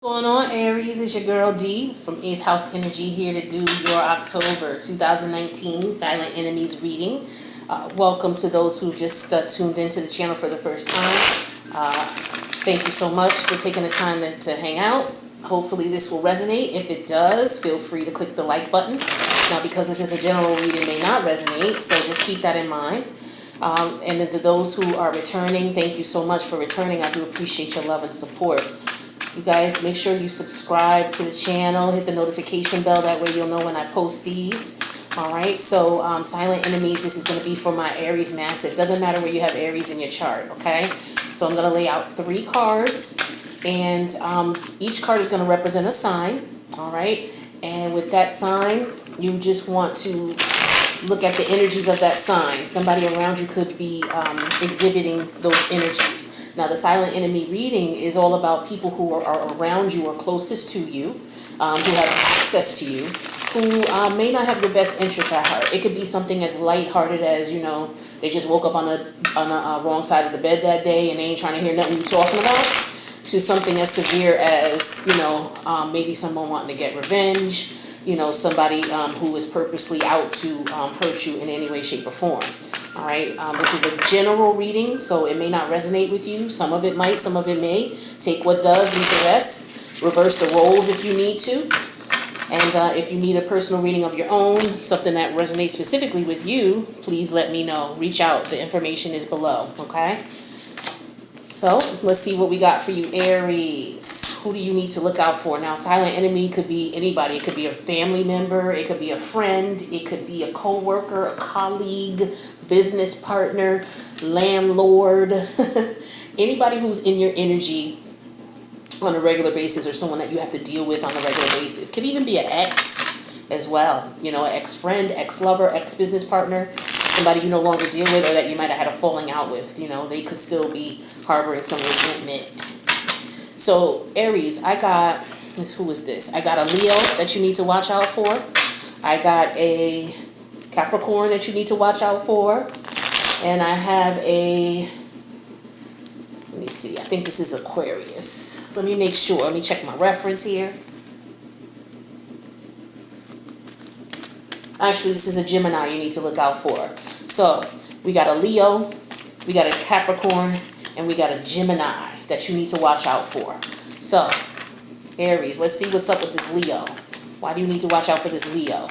What's going on, Aries? It's your girl D from 8th House Energy here to do your October 2019 Silent Enemies reading. Welcome to those who just tuned into the channel for the first time. Thank you so much for taking the time to hang out. Hopefully this will resonate. If it does, feel free to click the like button. Now, because this is a general reading, it may not resonate, so just keep that in mind. And then to those who are returning, thank you so much for returning. I do appreciate your love and support. You guys, make sure you subscribe to the channel, hit the notification bell, that way you'll know when I post these. Alright, so Silent Enemies, this is going to be for my Aries massive. Doesn't matter where you have Aries in your chart, okay? So I'm going to lay out 3 cards, and each card is going to represent a sign, alright? And with that sign, you just want to look at the energies of that sign. Somebody around you could be exhibiting those energies. Now, the silent enemy reading is all about people who are around you or closest to you, who have access to you, who may not have your best interests at heart. It could be something as lighthearted as, you know, they just woke up on the wrong side of the bed that day and they ain't trying to hear nothing you're talking about, to something as severe as, you know, maybe someone wanting to get revenge, you know, somebody who is purposely out to hurt you in any way, shape, or form. All right, this is a general reading, so it may not resonate with you. Some of it might, some of it may. Take what does, leave the rest. Reverse the roles if you need to. And if you need a personal reading of your own, something that resonates specifically with you, please let me know. Reach out. The information is below, okay? So let's see what we got for you, Aries. Who do you need to look out for? Now, silent enemy could be anybody. It could be a family member. It could be a friend. It could be a co-worker, a colleague, business partner, landlord. Anybody who's in your energy on a regular basis, or someone that you have to deal with on a regular basis. Could even be an ex as well. You know, an ex-friend, ex-lover, ex-business partner. Somebody you no longer deal with, or that you might have had a falling out with. You know, they could still be harboring some resentment. So, Aries, I got, who is this? I got a Leo that you need to watch out for. I got a Capricorn that you need to watch out for. And I have a, let me see, I think this is Aquarius. Let me make sure. Let me check my reference here. Actually, this is a Gemini you need to look out for. So, we got a Leo, we got a Capricorn, and we got a Gemini that you need to watch out for. So, Aries, let's see what's up with this Leo. Why do you need to watch out for this Leo?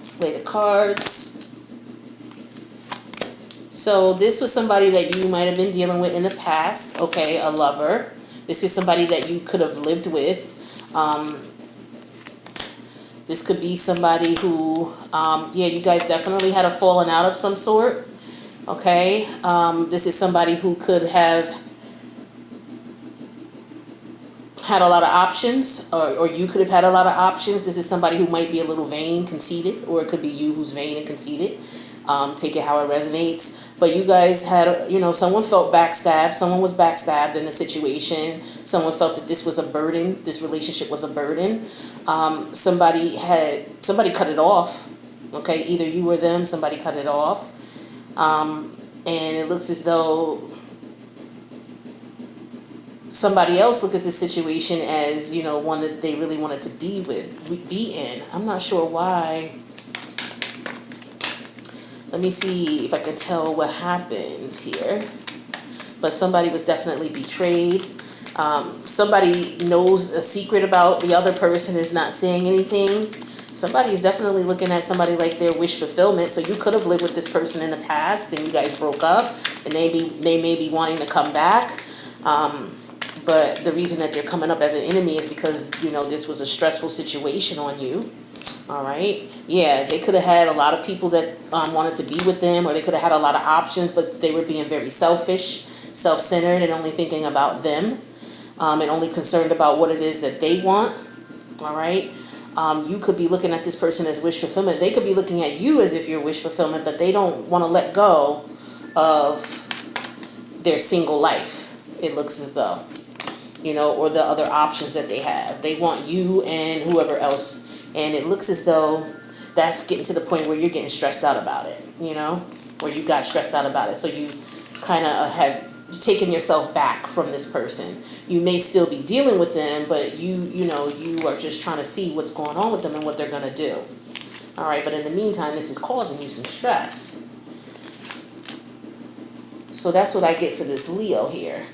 Let's lay the cards. So, this was somebody that you might have been dealing with in the past. Okay, a lover. This is somebody that you could have lived with. This could be somebody who, yeah, you guys definitely had a falling out of some sort. Okay, this is somebody who could have had a lot of options, or you could have had a lot of options. This is somebody who might be a little vain, conceited, or it could be you who's vain and conceited. Take it how it resonates. But you guys had, you know, someone felt backstabbed. Someone was backstabbed in the situation. Someone felt that this was a burden. This relationship was a burden. Somebody cut it off. Okay, either you or them, somebody cut it off. And it looks as though somebody else looked at this situation as, you know, one that they really wanted to be in. I'm not sure why. Let me see if I can tell what happened here. But somebody was definitely betrayed. Somebody knows a secret about the other person, is not saying anything. Somebody is definitely looking at somebody like their wish fulfillment. So you could have lived with this person in the past and you guys broke up, and they may be wanting to come back. But the reason that they're coming up as an enemy is because, you know, this was a stressful situation on you. All right. Yeah, they could have had a lot of people that wanted to be with them, or they could have had a lot of options, but they were being very selfish, self-centered, and only thinking about them, and only concerned about what it is that they want. All right. You could be looking at this person as wish fulfillment. They could be looking at you as if you're wish fulfillment, but they don't want to let go of their single life. It looks as though, you know, or the other options that they have. They want you and whoever else. And it looks as though that's getting to the point where you're getting stressed out about it, you know, or you got stressed out about it. So you kind of had taking yourself back from this person. You may still be dealing with them, but you are just trying to see what's going on with them and what they're going to do. All right, but in the meantime, this is causing you some stress. So that's what I get for this Leo here.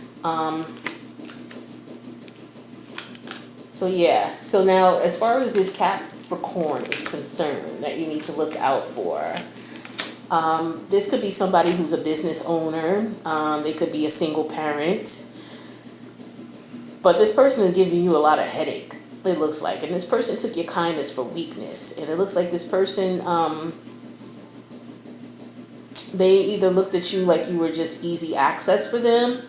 So yeah, so now as far as this Capricorn is concerned that you need to look out for, this could be somebody who's a business owner. They could be a single parent. But this person is giving you a lot of headache, it looks like. And this person took your kindness for weakness. And it looks like this person, they either looked at you like you were just easy access for them,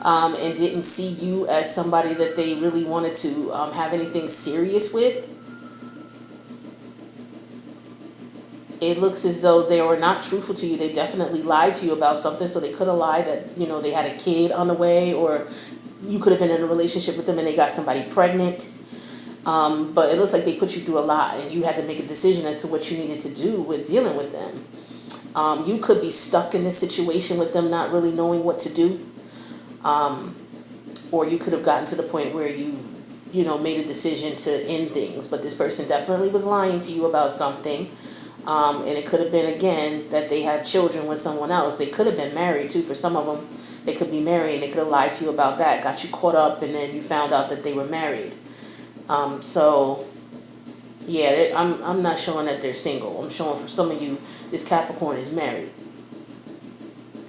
and didn't see you as somebody that they really wanted to have anything serious with. It looks as though they were not truthful to you. They definitely lied to you about something. So they could have lied that, they had a kid on the way, or you could have been in a relationship with them and they got somebody pregnant. But it looks like they put you through a lot and you had to make a decision as to what you needed to do with dealing with them. You could be stuck in this situation with them, not really knowing what to do. Or you could have gotten to the point where you've, made a decision to end things. But this person definitely was lying to you about something. And it could have been, again, that they had children with someone else. They could have been married, too. For some of them, they could be married, and they could have lied to you about that, got you caught up, and then you found out that they were married. Yeah, I'm not showing that they're single. I'm showing for some of you, this Capricorn is married.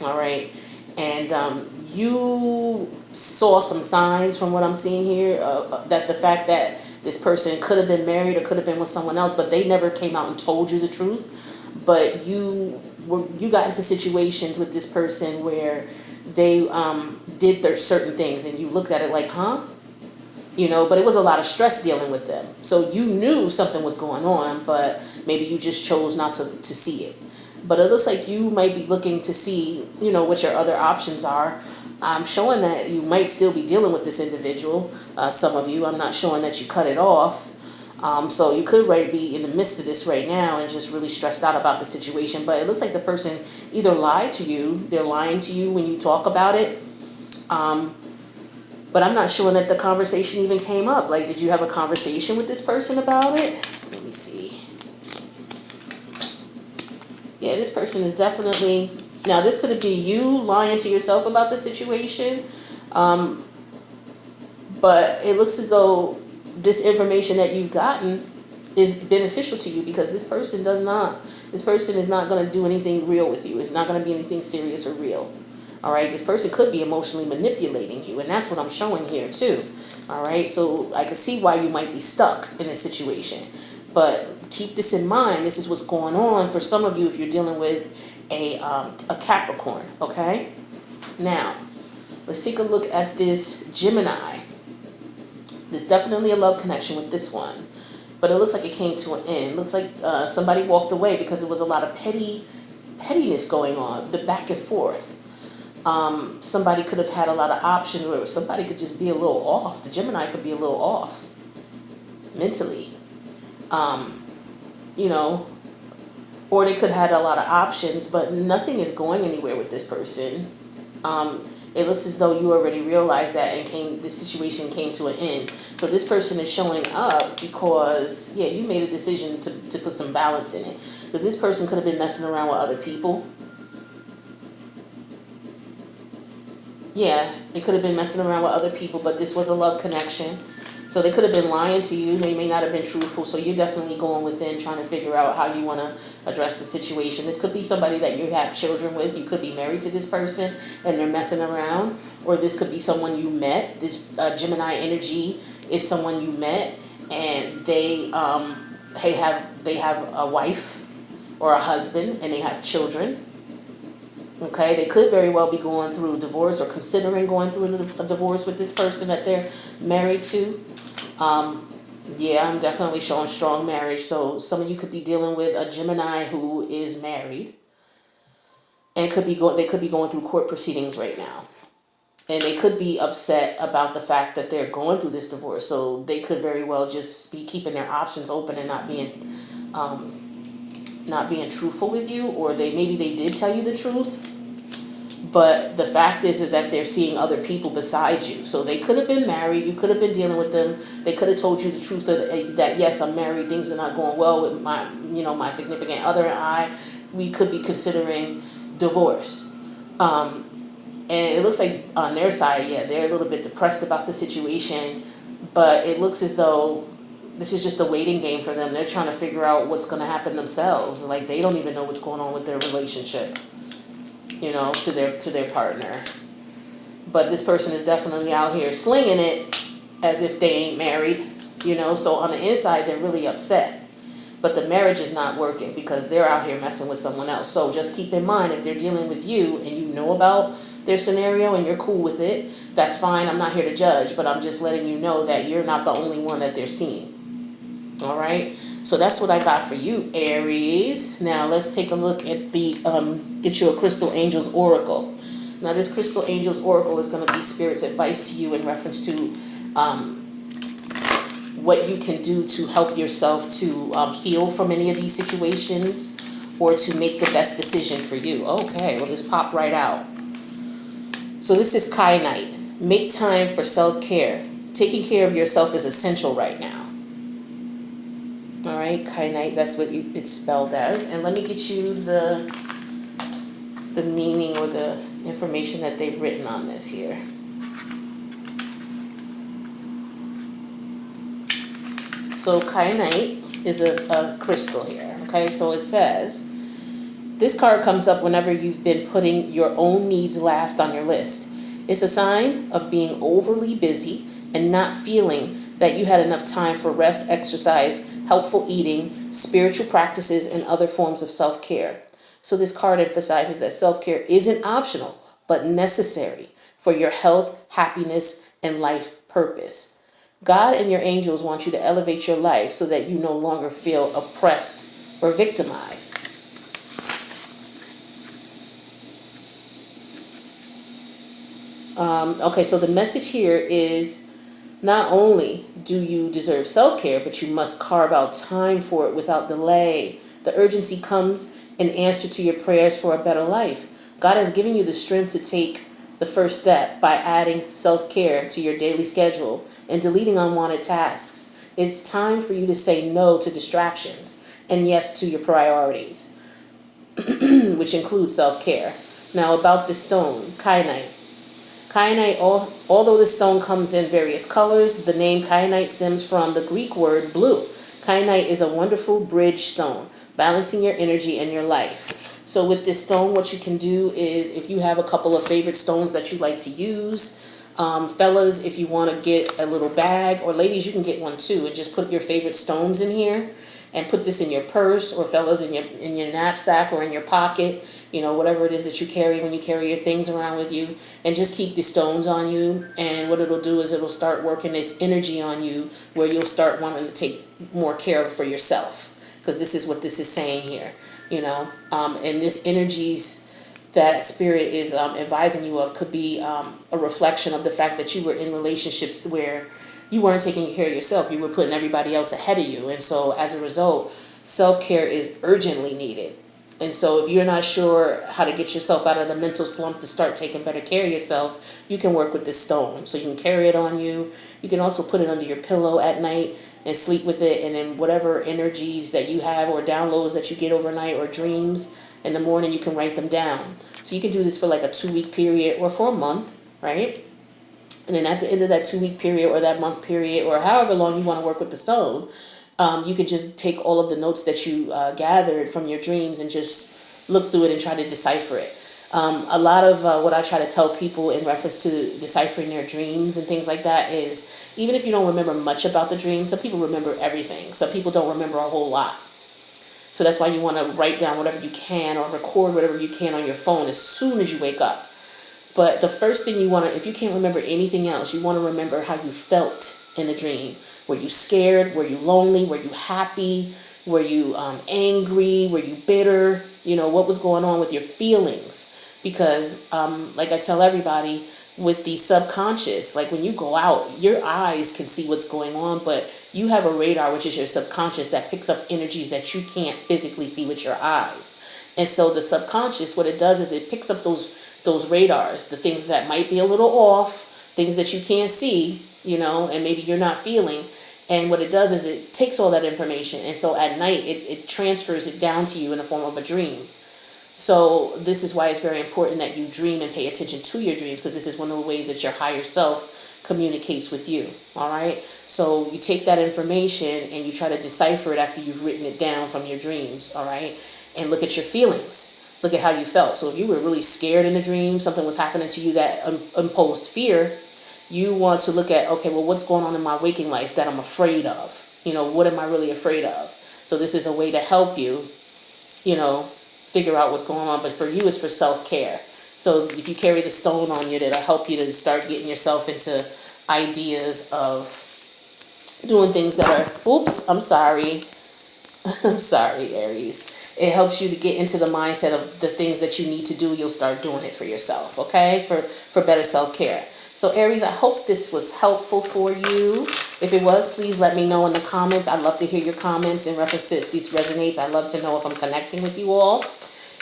All right? And you saw some signs from what I'm seeing here, that the fact that this person could have been married or could have been with someone else, but they never came out and told you the truth. But you got into situations with this person where they did their certain things, and you looked at it like, huh? But it was a lot of stress dealing with them. So you knew something was going on, but maybe you just chose not to see it. But it looks like you might be looking to see, what your other options are. I'm showing that you might still be dealing with this individual. Some of you, I'm not showing that you cut it off. So you could be in the midst of this right now and just really stressed out about the situation. But it looks like the person either lied to you, they're lying to you when you talk about it. But I'm not sure that the conversation even came up. Like, did you have a conversation with this person about it? Let me see. Yeah, this person is definitely... Now, this could be you lying to yourself about the situation. But it looks as though this information that you've gotten is beneficial to you, because this person is not going to do anything real with you. It's not going to be anything serious or real. All right, this person could be emotionally manipulating you, and that's what I'm showing here too. All right, so I can see why you might be stuck in this situation, but keep this in mind. This is what's going on for some of you if you're dealing with a Capricorn. Okay, now let's take a look at this Gemini. There's definitely a love connection with this one, but it looks like it came to an end. It looks like somebody walked away because there was a lot of pettiness going on, the back and forth. Somebody could have had a lot of options, or somebody could just be a little off. The Gemini could be a little off mentally, or they could have had a lot of options, but nothing is going anywhere with this person. It looks as though you already realized that, and the situation came to an end. So this person is showing up because, you made a decision to put some balance in it. Because this person could have been messing around with other people. Yeah, it could have been messing around with other people, but this was a love connection. So they could have been lying to you. They may not have been truthful. So you're definitely going within trying to figure out how you want to address the situation. This could be somebody that you have children with. You could be married to this person and they're messing around. Or this could be someone you met. This Gemini energy is someone you met, and they have a wife or a husband, and they have children. Okay, they could very well be going through a divorce or considering going through a divorce with this person that they're married to. I'm definitely showing strong marriage. So some of you could be dealing with a Gemini who is married, and they could be going through court proceedings right now. And they could be upset about the fact that they're going through this divorce. So they could very well just be keeping their options open and not being truthful with you, or maybe they did tell you the truth, But the fact is that they're seeing other people besides you. So they could have been married. You could have been dealing with them. They could have told you the truth that yes, I'm married. Things are not going well with my significant other and I. We could be considering divorce. And it looks like on their side, yeah, they're a little bit depressed about the situation. But it looks as though this is just a waiting game for them. They're trying to figure out what's going to happen themselves. Like they don't even know what's going on with their relationship, to their partner. But this person is definitely out here slinging it as if they ain't married, So on the inside, they're really upset. But the marriage is not working because they're out here messing with someone else. So just keep in mind, if they're dealing with you and you know about their scenario and you're cool with it, that's fine. I'm not here to judge, but I'm just letting you know that you're not the only one that they're seeing. All right. So that's what I got for you, Aries. Now let's take a look at get you a Crystal Angels Oracle. Now this Crystal Angels Oracle is going to be Spirit's advice to you in reference to what you can do to help yourself to heal from any of these situations or to make the best decision for you. Okay, well this popped right out. So this is Kyanite. Make time for self-care. Taking care of yourself is essential right now. All right, Kyanite, that's what it's spelled as. And let me get you the meaning or the information that they've written on this here. So Kyanite is a crystal here. Okay, so it says, this card comes up whenever you've been putting your own needs last on your list. It's a sign of being overly busy and not feeling that you had enough time for rest, exercise, helpful eating, spiritual practices, and other forms of self-care. So this card emphasizes that self-care isn't optional, but necessary for your health, happiness, and life purpose. God and your angels want you to elevate your life so that you no longer feel oppressed or victimized. Okay, so the message here is not only do you deserve self-care, but you must carve out time for it without delay. The urgency comes in answer to your prayers for a better life. God has given you the strength to take the first step by adding self-care to your daily schedule and deleting unwanted tasks. It's time for you to say no to distractions and yes to your priorities, which include self-care. Now about this stone, Kyanite. Kyanite, although the stone comes in various colors, the name Kyanite stems from the Greek word blue. Kyanite is a wonderful bridge stone, balancing your energy and your life. So with this stone, what you can do is, if you have a couple of favorite stones that you like to use, fellas, if you want to get a little bag, or ladies, you can get one too, and just put your favorite stones in here. And put this in your purse, or fellas, in your knapsack or in your pocket, whatever it is that you carry when you carry your things around with you, and just keep the stones on you. And what it'll do is it'll start working its energy on you, where you'll start wanting to take more care for yourself, because this is what this is saying here, and this energies that Spirit is advising you of could be a reflection of the fact that you were in relationships where you weren't taking care of yourself. You were putting everybody else ahead of you. And so as a result, self-care is urgently needed. And so if you're not sure how to get yourself out of the mental slump to start taking better care of yourself, you can work with this stone. So you can carry it on you. You can also put it under your pillow at night and sleep with it. And then whatever energies that you have or downloads that you get overnight or dreams, in the morning you can write them down. So you can do this for like a 2-week period or for a month, right? And then at the end of that 2-week period or that month period or however long you want to work with the stone, you could just take all of the notes that you gathered from your dreams and just look through it and try to decipher it. A lot of what I try to tell people in reference to deciphering their dreams and things like that is, even if you don't remember much about the dream, some people remember everything. Some people don't remember a whole lot. So that's why you want to write down whatever you can or record whatever you can on your phone as soon as you wake up. But the first thing you want to, if you can't remember anything else, you want to remember how you felt in a dream. Were you scared? Were you lonely? Were you happy? Were you angry? Were you bitter? What was going on with your feelings? Because like I tell everybody, with the subconscious, like when you go out, your eyes can see what's going on, but you have a radar, which is your subconscious, that picks up energies that you can't physically see with your eyes. And so the subconscious, what it does is it picks up those those radars, the things that might be a little off, things that you can't see, and maybe you're not feeling. And what it does is it takes all that information, and so at night it transfers it down to you in the form of a dream. So this is why it's very important that you dream and pay attention to your dreams, because this is one of the ways that your higher self communicates with you. All right. So you take that information and you try to decipher it after you've written it down from your dreams. All right. And look at your feelings. Look at how you felt. So if you were really scared in a dream, something was happening to you that imposed fear, you want to look at, okay, well, what's going on in my waking life that I'm afraid of? What am I really afraid of? So this is a way to help you, figure out what's going on. But for you, it's for self-care. So if you carry the stone on you, that'll help you to start getting yourself into ideas of doing things that are, oops, I'm sorry. I'm sorry, Aries. It helps you to get into the mindset of the things that you need to do. You'll start doing it for yourself, okay? For better self-care. So Aries, I hope this was helpful for you. If it was, please let me know in the comments. I'd love to hear your comments in reference to if this resonates. I'd love to know if I'm connecting with you all.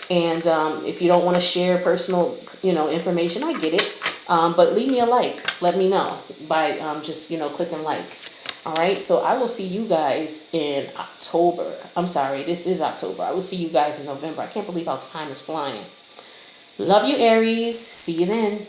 And if you don't want to share personal, information, I get it. But leave me a like. Let me know by just, clicking like. All right. So I will see you guys in October. I'm sorry. This is October. I will see you guys in November. I can't believe how time is flying. Love you, Aries. See you then.